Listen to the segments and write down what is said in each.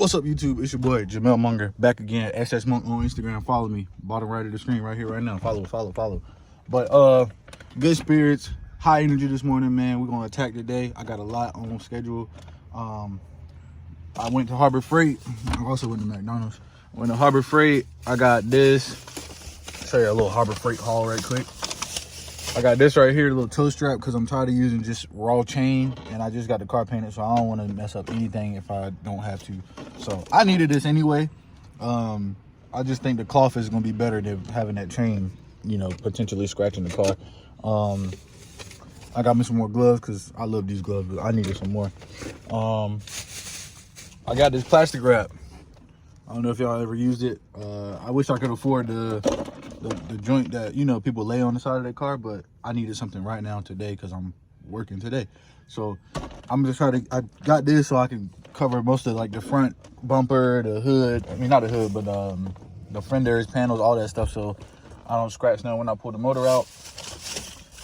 What's up, YouTube? It's your boy Jamel Munger back again. SS Monk on Instagram. Follow me. Bottom right of the screen right here, right now. Follow. But good spirits, high energy this morning, man. We're gonna attack today. I got a lot on schedule. I went to Harbor Freight. I also went to McDonald's. I went to Harbor Freight. I got this. Show you a little Harbor Freight haul right quick. I got this right here, a little toe strap, because I'm tired of using just raw chain, and I just got the car painted, so I don't want to mess up anything if I don't have to. So I needed this anyway. I just think the cloth is going to be better than having that chain, you know, potentially scratching the car. I got me some more gloves because I love these gloves, but I needed some more. I got this plastic wrap. I don't know if y'all ever used it. I wish I could afford the joint that, you know, people lay on the side of their car, but I needed something right now today because I'm working today. So I'm just trying to, I got this so I can cover most of like the front bumper, the hood, I mean not the hood, but the fenders, panels, all that stuff, so I don't scratch now when I pull the motor out.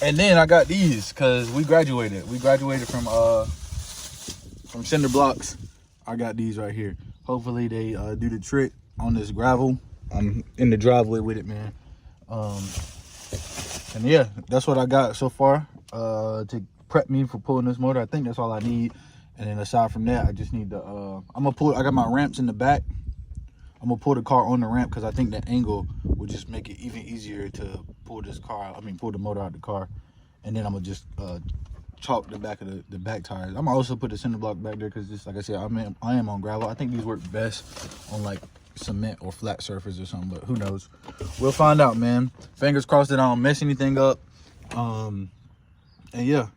And then I got these because we graduated from cinder blocks. I got these right here. Hopefully they do the trick on this gravel. I'm in the driveway with it, man. And yeah, that's what I got so far to prep me for pulling this motor. I think that's all I need. And then aside from that, I just need the I got my ramps in the back. I'm gonna pull the car on the ramp because I think that angle will just make it even easier to pull this car out. Pull the motor out of the car. And then I'm gonna just chalk the back of the back tires. I'm gonna also put the cinder block back there because just like I said, I am on gravel. I think these work best on like cement or flat surface or something, but who knows. We'll find out, man. Fingers crossed that I don't mess anything up. And yeah,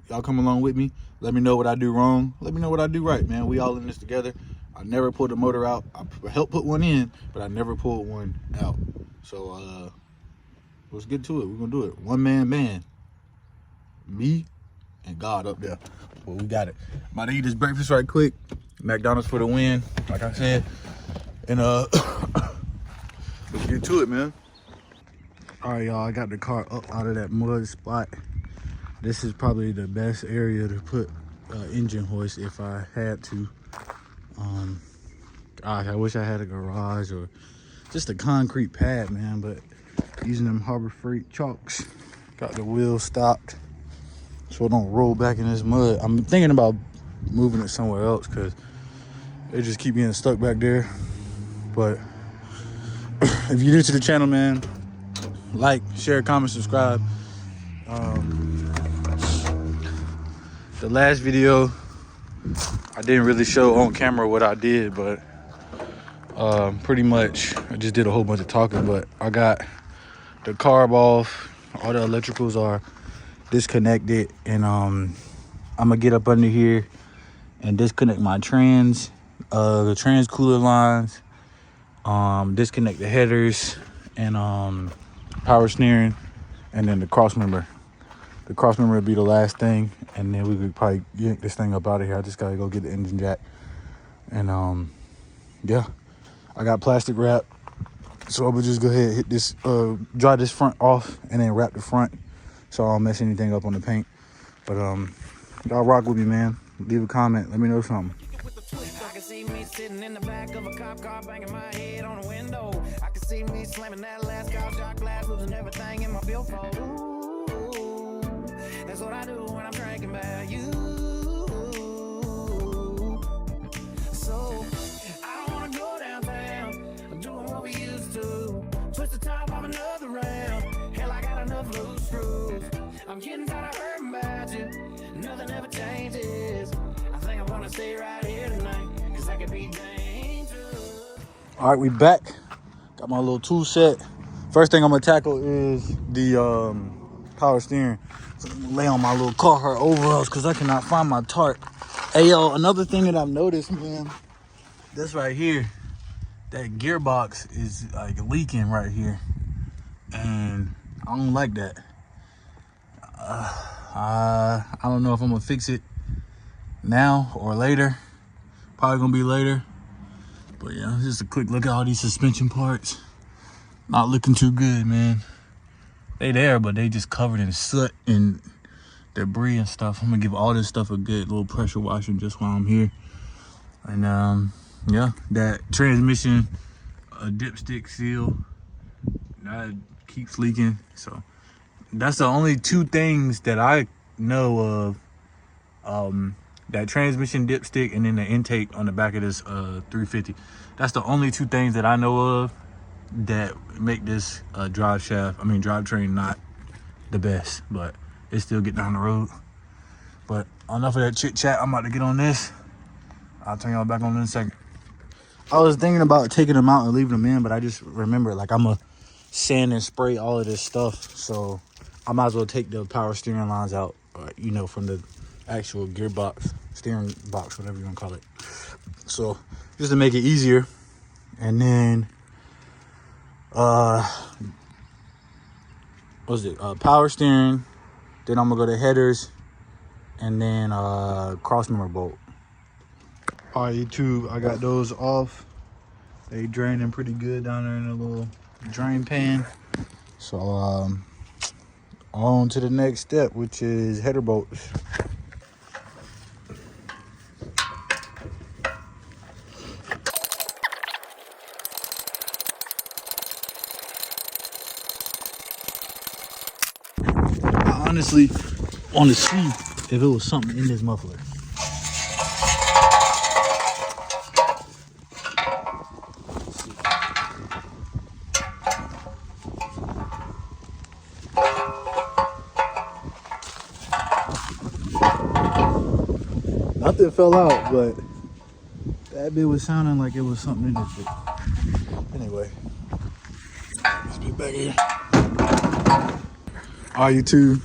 y'all come along with me. Let me know what I do wrong, let me know what I do right, man. We all in this together. I never pulled the motor out. I helped put one in, but I never pulled one out. So let's get to it. We're gonna do it. One man me and God up there. Well, we got it. I'm about to eat this breakfast right quick. McDonald's for the win, like I said. And let's get to it, man. All right, y'all, I got the car up out of that mud spot. This is probably the best area to put engine hoist if I had to. Gosh, I wish I had a garage or just a concrete pad, man, but using them Harbor Freight chalks. Got the wheel stopped so it don't roll back in this mud. I'm thinking about moving it somewhere else because it just keep getting stuck back there. But if you're new to the channel, man, like, share, comment, subscribe. The last video, I didn't really show on camera what I did, but pretty much I just did a whole bunch of talking. But I got the carb off, all the electricals are disconnected, and I'm gonna get up under here and disconnect my trans, the trans cooler lines, disconnect the headers and power steering, and then the cross member. The cross member would be the last thing, and then we could probably yank this thing up out of here. I just gotta go get the engine jack. And yeah, I got plastic wrap, so I would just go ahead and hit this, dry this front off, and then wrap the front so I don't mess anything up on the paint. But y'all rock with me, man. Leave a comment, let me know something. I can see me sitting in the back of a cop car, banging my head on the window. I can see me slamming that last car shot glass, losing everything in my billfold. Ooh, that's what I do when I'm drinking about you. So I don't wanna go downtown. I'm doing what we used to. Twist the top of another round. Hell, I got enough loose screws. I'm getting tired of hurting about you. Nothing ever changes. I think I wanna stay right here tonight, cause I could be dangerous. All right, we back. Got my little tool set. First thing I'm gonna tackle is the power steering. So I'm gonna lay on my little Carhartt overalls because I cannot find my tarp. Hey, yo, another thing that I've noticed, man, this right here, that gearbox is like leaking right here, and I don't like that. I don't know if I'm gonna fix it now or later. Probably gonna be later. But yeah, just a quick look at all these suspension parts. Not looking too good, man. They there, but they just covered in soot and debris and stuff. I'm gonna give all this stuff a good little pressure washing just while I'm here. And yeah, that transmission dipstick seal that keeps leaking. So that's the only two things that I know of. That transmission dipstick and then the intake on the back of this 350. That's the only two things that I know of that make this drivetrain not the best, but it's still getting down the road. But enough of that chit chat. I'm about to get on this. I'll turn y'all back on in a second. I was thinking about taking them out and leaving them in, but I just remember like I'm a sand and spray all of this stuff, so I might as well take the power steering lines out, from the actual gearbox, steering box, whatever you want to call it. So just to make it easier, and then power steering, then I'm gonna go to headers, and then cross member bolt. All right, YouTube, I got those off. They draining pretty good down there in the little drain pan. So on to the next step, which is header bolts. I honestly want to see if it was something in this muffler. Nothing fell out, but that bit was sounding like it was something in this bit. Anyway, let's get back here. All right, YouTube.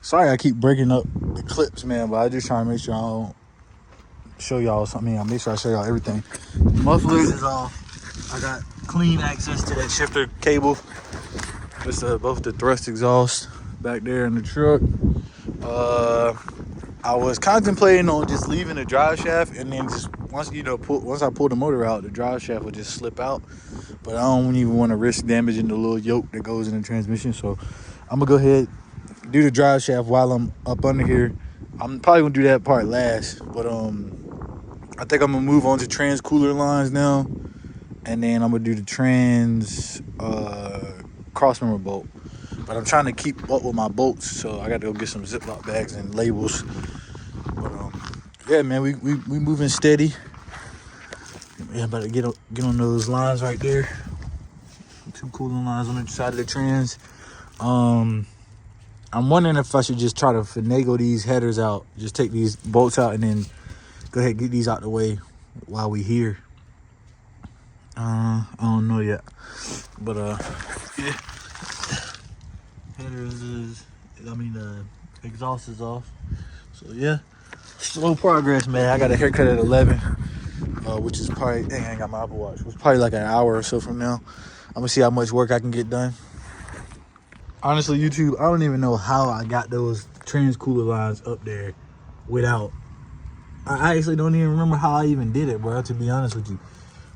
Sorry I keep breaking up the clips, man, but I just trying to make sure I don't show y'all something. I make sure I show y'all everything. The muffler is off. I got clean access to that shifter cable. It's both the thrust exhaust back there in the truck. I was contemplating on just leaving the drive shaft, and then just once I pull the motor out, the drive shaft would just slip out. But I don't even want to risk damaging the little yoke that goes in the transmission, so I'm gonna go ahead do the drive shaft while I'm up under here. I'm probably gonna do that part last, but I think I'm gonna move on to trans cooler lines now, and then I'm gonna do the trans cross member bolt. But I'm trying to keep up with my bolts, so I got to go get some Ziploc bags and labels. But yeah, man, we moving steady. Yeah, about to get on those lines right there. Two cooling lines on the side of the trans. I'm wondering if I should just try to finagle these headers out, just take these bolts out, and then go ahead and get these out the way while we here. I don't know yet, but yeah. Exhaust is off. So yeah, slow progress, man. I got a haircut at 11, which is probably, dang, I ain't got my Apple Watch. It's probably like an hour or so from now. I'm gonna see how much work I can get done. Honestly, YouTube, I don't even know how I got those trans cooler lines up there without. I actually don't even remember how I even did it, bro, to be honest with you.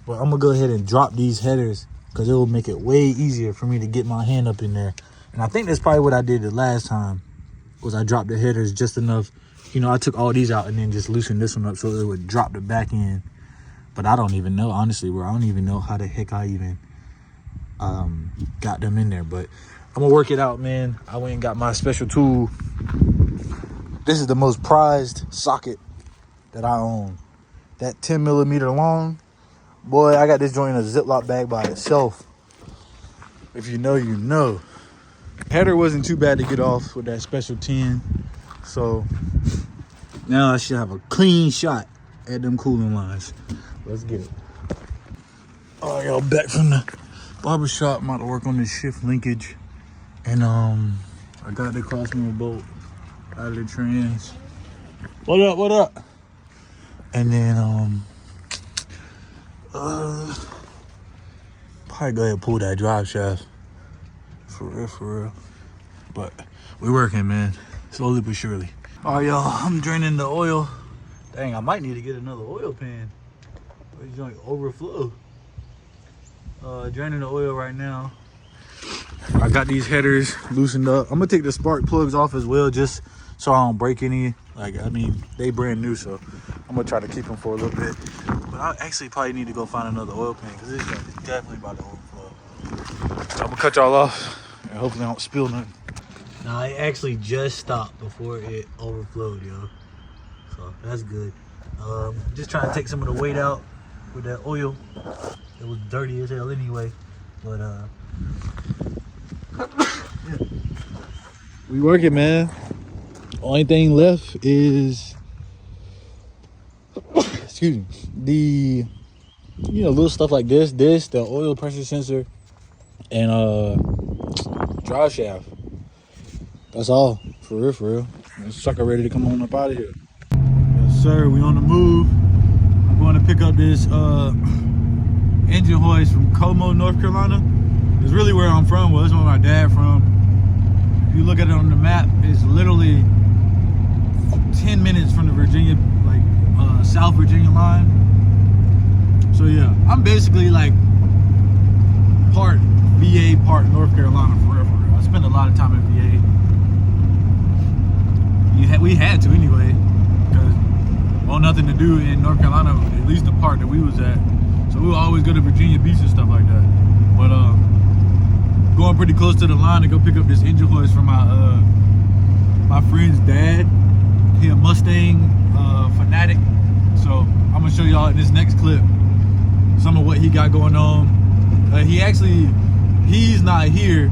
But I'm gonna go ahead and drop these headers because it will make it way easier for me to get my hand up in there. And I think that's probably what I did the last time, was I dropped the headers just enough. I took all these out and then just loosened this one up so it would drop the back end. But I don't even know, honestly, bro. I don't even know how the heck I even got them in there. But I'm going to work it out, man. I went and got my special tool. This is the most prized socket that I own. That 10 millimeter long. Boy, I got this joint in a Ziploc bag by itself. If you know, you know. Header wasn't too bad to get off with that special 10, so now I should have a clean shot at them cooling lines. Let's get it. All right, y'all, back from the barbershop. I'm about to work on this shift linkage, and I got the cross member bolt out of the trans. What up? And then probably go ahead and pull that drive shaft. For real. But we're working, man. Slowly but surely. All right, y'all. I'm draining the oil. Dang, I might need to get another oil pan. It's like overflow. Draining the oil right now. I got these headers loosened up. I'm gonna take the spark plugs off as well, just so I don't break any. They brand new, so I'm gonna try to keep them for a little bit. But I actually probably need to go find another oil pan because this stuff is definitely about to overflow. So I'm gonna cut y'all off and hopefully I don't spill nothing. Nah, it actually just stopped before it overflowed, yo. So that's good. Just trying to take some of the weight out with that oil. It was dirty as hell anyway. But yeah. We working, man. Only thing left is excuse me, the little stuff like this, the oil pressure sensor, and drive shaft. That's all, for real. This sucker ready to come on up out of here. Yes, sir. We on the move. I'm going to pick up this engine hoist from Como, North Carolina. It's really where I'm from. Well, it's where my dad from. If you look at it on the map, it's literally 10 minutes from the Virginia, South Virginia line. So yeah, I'm basically like part VA, part North Carolina forever. I spent a lot of time in VA. We had to anyway, because nothing to do in North Carolina, at least the part that we was at. So we would always go to Virginia Beach and stuff like that. But going pretty close to the line to go pick up this engine hoist from my friend's dad. He a Mustang fanatic. So I'm gonna show y'all in this next clip some of what he got going on. He's not here.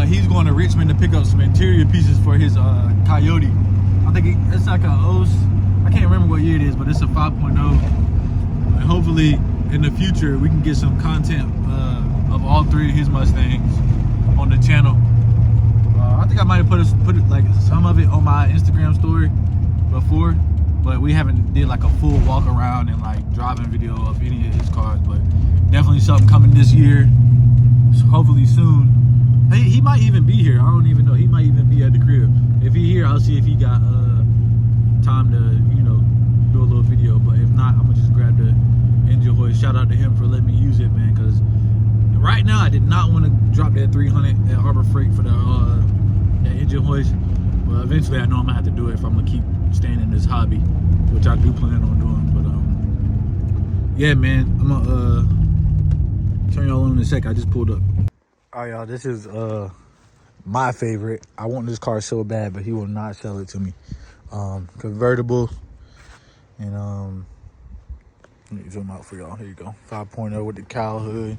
He's going to Richmond to pick up some interior pieces for his Coyote. I think it's like a I can't remember what year it is, but it's a 5.0. And hopefully in the future we can get some content of all three of his Mustangs on the channel. I think I might have put like some of it on my Instagram story before, but we haven't did like a full walk around and like driving video of any of his cars. But definitely something coming this year, so hopefully soon. He might even be here. I don't even know. He might even be at the crib. If he here, I'll see if he got time to do a little video. But if not, I'm gonna just grab the engine hoist. Shout out to him for letting me use it, man, because right now I did not want to drop that 300 at Harbor Freight for the that engine hoist. But eventually I know I'm gonna have to do it if I'm gonna keep staying in this hobby, which I do plan on doing. But yeah, man, I'm gonna turn y'all on in a sec. I just pulled up. All right, y'all, this is my favorite. I want this car so bad, but he will not sell it to me. Convertible, and let me zoom out for y'all. Here you go, 5.0 with the cowl hood.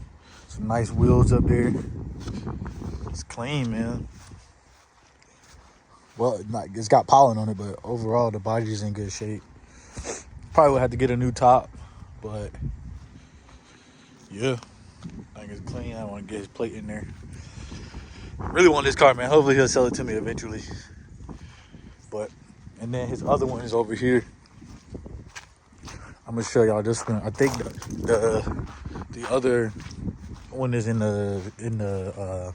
Some nice wheels up there. It's clean, man. Well, it's got pollen on it, but overall the body's in good shape. Probably would have to get a new top, but yeah, I think it's clean. I want to get his plate in there. I really want this car, man. Hopefully he'll sell it to me eventually. But and then his other one is over here. I'm gonna show y'all this one. I think the other one is in the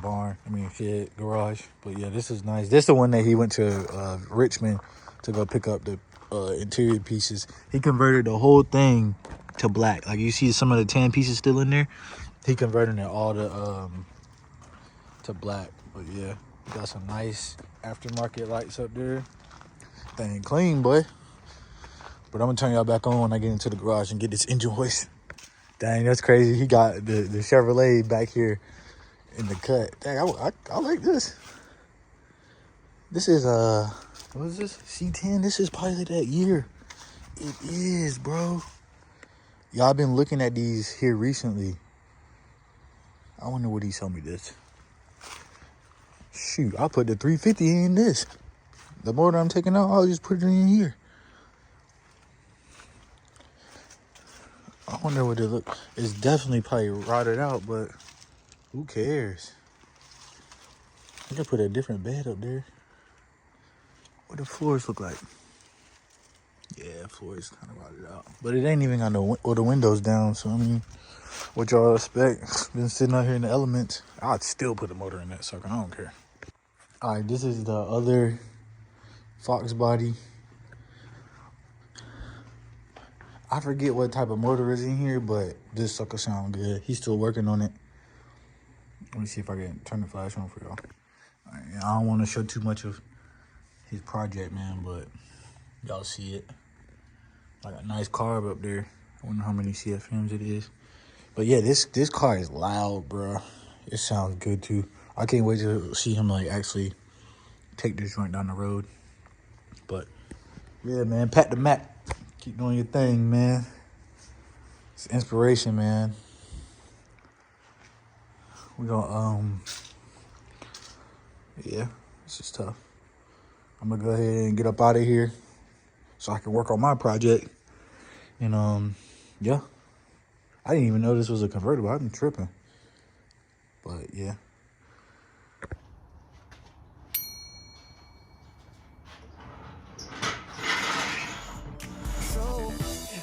barn. I mean, shit, garage. But yeah, this is nice. This is the one that he went to Richmond to go pick up the interior pieces. He converted the whole thing to black. Like you see some of the tan pieces still in there. He converted it all to black. But yeah, got some nice aftermarket lights up there. Thing clean, boy. But I'm gonna turn y'all back on when I get into the garage and get this engine hoist. Dang, that's crazy. He got the Chevrolet back here in the cut. Dang, I like this. This is what is this? C10. This is probably that year. It is, bro. Y'all been looking at these here recently. I wonder what he told me this. Shoot, I'll put the 350 in this. The motor I'm taking out, I'll just put it in here. I wonder what it look. It's definitely probably rotted out, but who cares? I could put a different bed up there. What the floors look like? Yeah, floors kind of rotted out, but it ain't even got the windows down. So I mean, what y'all expect? Been sitting out here in the elements. I'd still put a motor in that sucker. I don't care. All right, this is the other Fox body. I forget what type of motor is in here, but this sucker sound good. He's still working on it. Let me see if I can turn the flash on for y'all. All right, I don't want to show too much of his project, man, but y'all see it. Like a nice carb up there. I wonder how many CFMs it is. But yeah, this car is loud, bro. It sounds good too. I can't wait to see him like actually take this joint down the road. But yeah, man, pat the mat. Keep doing your thing, man. It's inspiration, man. We gonna yeah, this is tough. I'm gonna go ahead and get up out of here so I can work on my project. And yeah. I didn't even know this was a convertible. I've been tripping. But yeah. So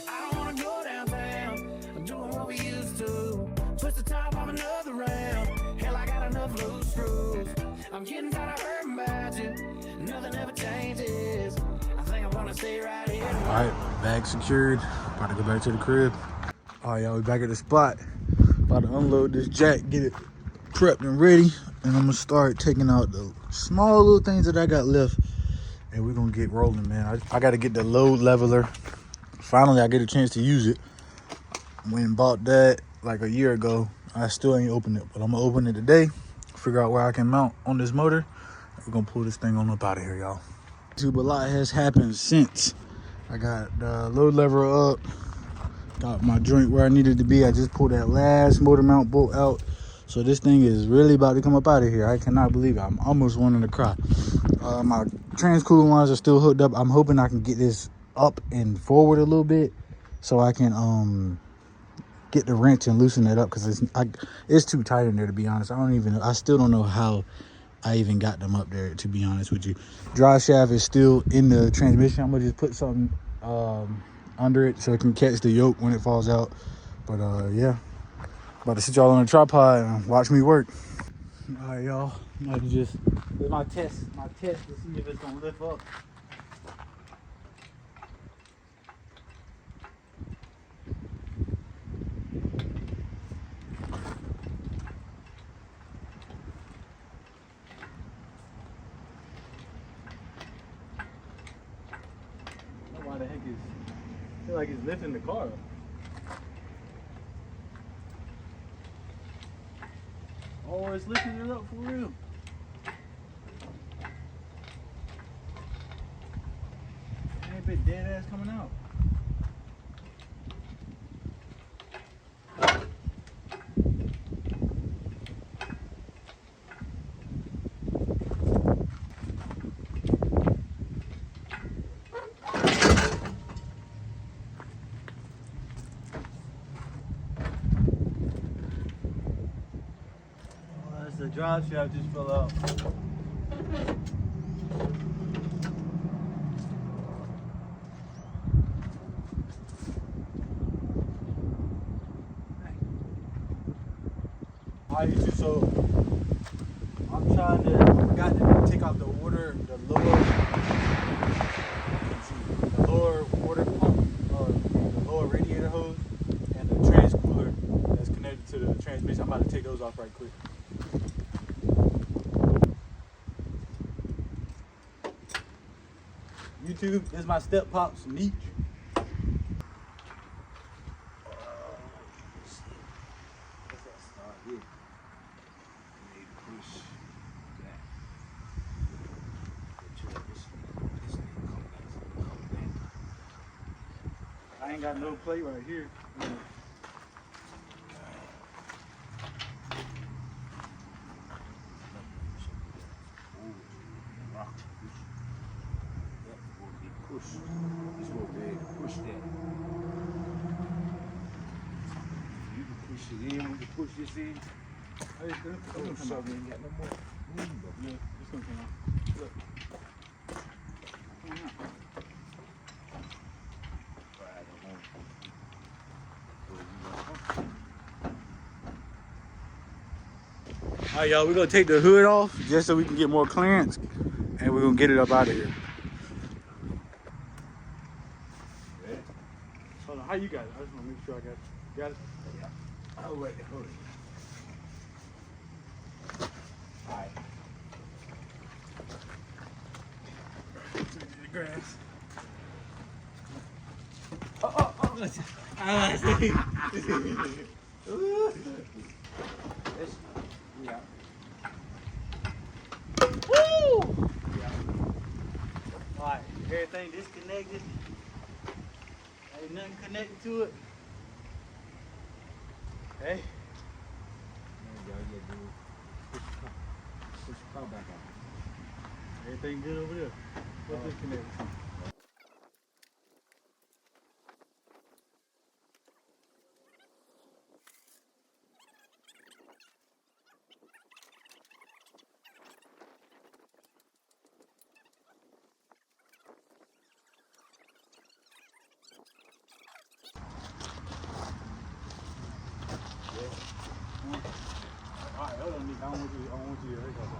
I don't wanna go downtown. I'm doing what we used to. Twist the top off another round. Hell, I got enough loose screws. I'm getting tired of hurting about you. Nothing ever changes. I think I'm gonna stay right here. Alright, bag secured. About to go back to the crib. Alright, y'all, we back at the spot. About to unload this jack, get it prepped and ready. And I'm gonna start taking out the small little things that I got left. And we're gonna get rolling, man. I gotta get the load leveler. Finally, I get a chance to use it. Went and bought that like a year ago. I still ain't opened it, but I'm gonna open it today. Figure out where I can mount on this motor. We're gonna pull this thing on up out of here, y'all. A lot has happened since. I got the load lever up. Got my joint where I needed to be. I just pulled that last motor mount bolt out. So this thing is really about to come up out of here. I cannot believe it. I'm almost wanting to cry. My trans cooling lines are still hooked up. I'm hoping I can get this up and forward a little bit so I can get the wrench and loosen it up, because it's too tight in there, to be honest. I still don't know how I even got them up there, to be honest with you. Drive shaft is still in the transmission. I'm gonna just put something under it so it can catch the yoke when it falls out. But yeah, about to sit y'all on a tripod and watch me work. All right, y'all. I'm about to just do my test to see if it's gonna lift up. Why the heck I feel like it's lifting the car up. Oh, it's lifting it up for real. Ain't a bit dead ass coming out. The drive shaft just fell out. So I'm trying to, I forgot to take out the lower water pump, or the lower radiator hose, and the trans cooler that's connected to the transmission. I'm about to take those off right quick. YouTube, this is my step pops, Neach. I ain't got no plate right here. This will be able to push that. You can push it in. We can push this in. Hey, it's gonna come out. Ain't got no more room though. Yeah, it's gonna come out. Look. All right, y'all, we're gonna take the hood off just so we can get more clearance, and we're gonna get it up out of here. Yeah. Hold on, how you got it? I just wanna make sure I got it. You got it? Yeah. I'll wait the hood. All right. The grass. Yeah. Woo! Alright, everything disconnected. Ain't nothing connected to it. Hey. Push the car back out. Everything good over there. What's disconnected? Alright, hold on, Nick. I don't want you to hurt yourself.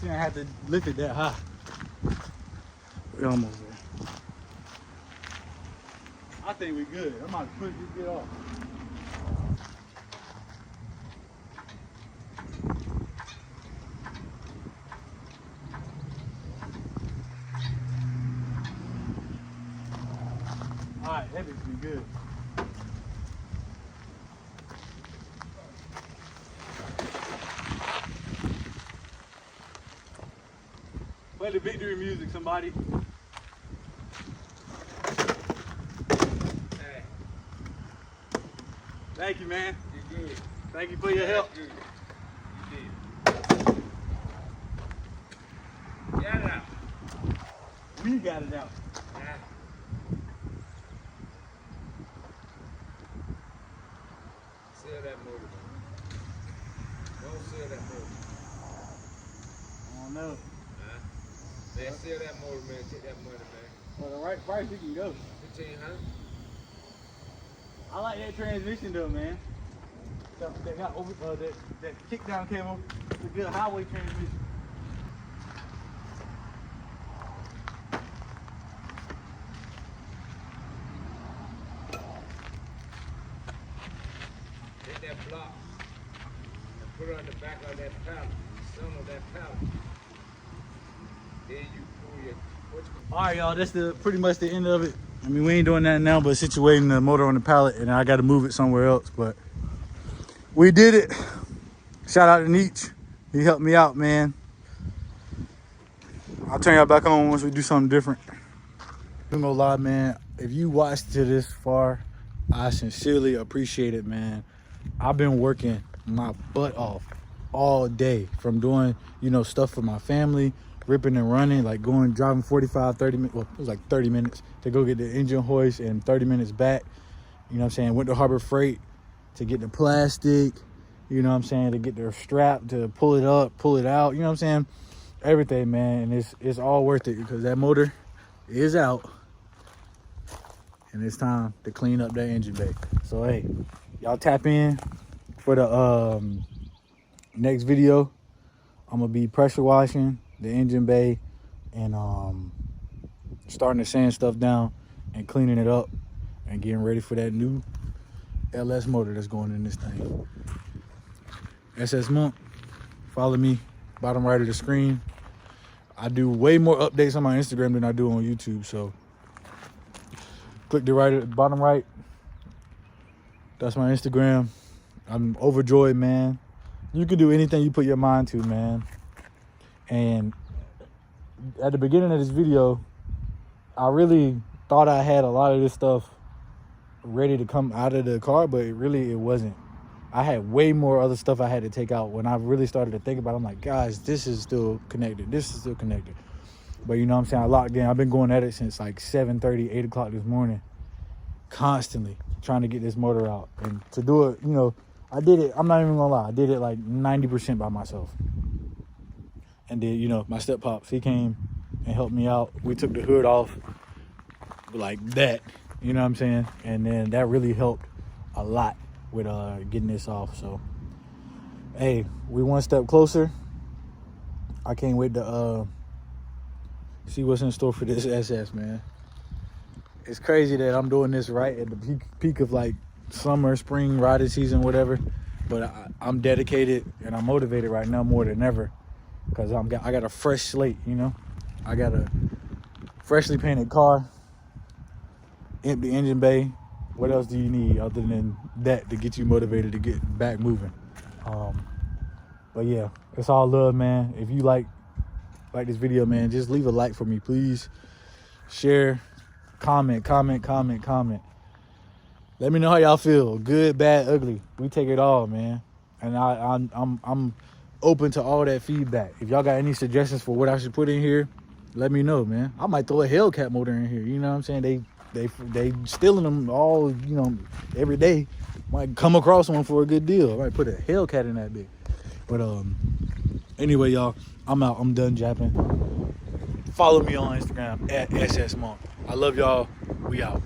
See, I had to lift it that high. We almost there. I think we good. I'm about to push this bit off. Alright, that bitch be good. Play the victory music, somebody. Hey, Thank you, man. you good. Thank you for your help. Good. You did. Get it out. We got it out. Yeah. Sell that motor, man. Don't sell that motor. I don't know. Huh? Man, sell that motor, man. Take that money, man. For the right price, we can go. 1500. I like that transmission though, man. They got over that kick down cable. It's a good highway transmission. Take that block and put it on the back of that pallet. Some of that pallet. Then you pull your All right, y'all. That's pretty much the end of it. I mean, we ain't doing that now, but situating the motor on the pallet, and I got to move it somewhere else. But we did it. Shout out to Nietzsche. He helped me out, man. I'll turn y'all back on once we do something different. I'm gonna lie, man. If you watched to this far, I sincerely appreciate it, man. I've been working my butt off all day from doing, stuff for my family, ripping and running, like driving 45, 30 minutes. Well, it was like 30 minutes to go get the engine hoist and 30 minutes back. You know what I'm saying? Went to Harbor Freight to get the plastic, to get their strap to pull it up, pull it out, everything, man. And it's all worth it because that motor is out and it's time to clean up that engine bay. So hey, y'all tap in for the next video. I'm gonna be pressure washing the engine bay and starting to sand stuff down and cleaning it up and getting ready for that new LS motor that's going in this thing. SS Monte, follow me, bottom right of the screen. I do way more updates on my Instagram than I do on YouTube, so click the bottom right. That's my Instagram. I'm overjoyed, man. You can do anything you put your mind to, man. And at the beginning of this video, I really thought I had a lot of this stuff ready to come out of the car, but it wasn't. I had way more other stuff I had to take out. When I really started to think about it, I'm like, guys, this is still connected. This is still connected. But you know what I'm saying? I locked in. I've been going at it since like 7:30, 8 o'clock this morning. Constantly trying to get this motor out. And to do it, I did it. I'm not even gonna lie. I did it like 90% by myself. And then, my step pops, he came and helped me out. We took the hood off like that. You know what I'm saying? And then that really helped a lot with getting this off. So hey, we one step closer. I can't wait to see what's in store for this SS, man. It's crazy that I'm doing this right at the peak of like summer, spring riding season, whatever. But I'm dedicated and I'm motivated right now more than ever because I got a fresh slate, you know. I got a freshly painted car, empty engine bay. What else do you need other than that to get you motivated to get back moving? But yeah, it's all love, man. If you like this video, man, just leave a like for me, please. Share, comment. Let me know how y'all feel. Good, bad, ugly. We take it all, man. And I'm open to all that feedback. If y'all got any suggestions for what I should put in here, let me know, man. I might throw a Hellcat motor in here. You know what I'm saying? They stealing them all, you know, every day. Might come across one for a good deal. I might put a Hellcat in that bitch. But anyway, y'all, I'm out. I'm done japping. Follow me on Instagram at @SSMonk. I love y'all. We out.